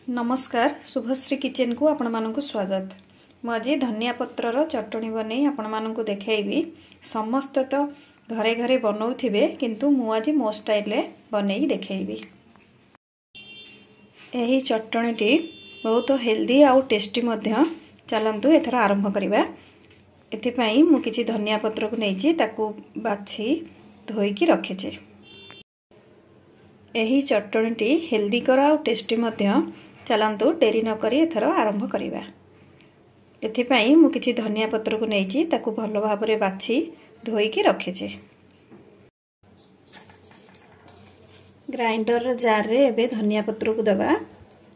नमस्कार शुभश्री किचन को आपण मानक स्वागत। मुझे धनिया पत्रर चटनी बनै आपण मानक देखैबी। समस्त तो घरे घरे बनाउथिबे किंतु मु आज मो स्टाइल रे बनै देखैबी। एही चटनीटी बहुत हेल्दी आउ टेस्टी मध्य। चलंतु एथर आरंभ करिबा। एथि पई मु किछि धनिया पत्र को नैछि ताकू बाछि धोईकी रखिछि। एही चटनीटी हेल्दी कर आउ टेस्टी मध्य। चलंतु डेरी न करी एथर आरंभ करिबा। एथि पई मु किछि धनिया पत्र को नैछि ताकू भलो भाबरे बाछि धोईकी रखिछि। ग्राइंडर जार रे एबे धनिया पत्र को दबा।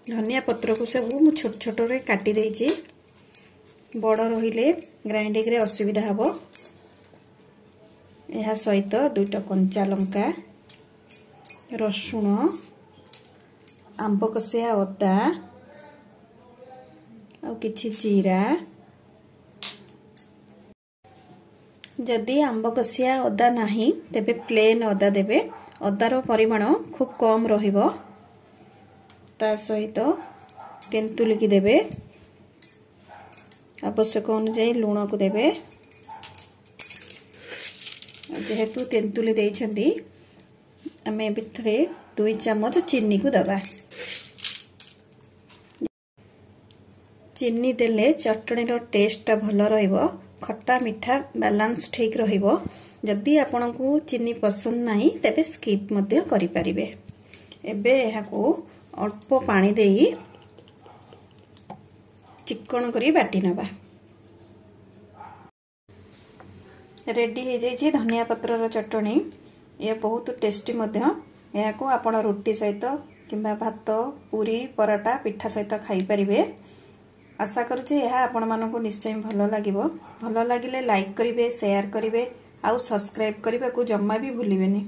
धनिया पत्र को सब मु छोट छोट रे काटी देछि। बड़ रहिले ग्राइंडिंग रे असुविधा हबो। एहा सहित दुईटा कंचा लंका, रसुण, आंब कसिया अदा और किछि जीरा। जदि आंब कसिया अदा नाही तेबे प्लेन अदा देबे। अदार परिमाण खूब कम रहिबो। ता सहित तेंतुली की देबे। आवश्यक अनुसार लूण को देबे। जेहेतु तेंतुली देइछंती आमे बिथरे 2 चम्मच चीनी को दबा। चीनी देले चटनी रो टेस्ट भलो रहिबो। खट्टा मीठा बैलेंस ठीक रहिबो। जदि आपन को चीनी पसंद नाही तबे स्किप मध्य करि परिबे। एबे एहा को अल्प पानी देई चिकन करी बाटी नबा। रेडी हे जाई छी धनिया पत्र रो चटनी। ये बहुत टेस्टी मध्य। एहा को आपण रोटी सहित किंबा भात, पूरी, पराठा, पिठा सहित खाई परिबे। आशा करूची यह आपण मानक निश्चय भलो लागिबो। भलो लागिले लाइक करिवे, शेयर करिवे, आउ सब्सक्राइब करिबा को जम्मा भी भूलिबेनी।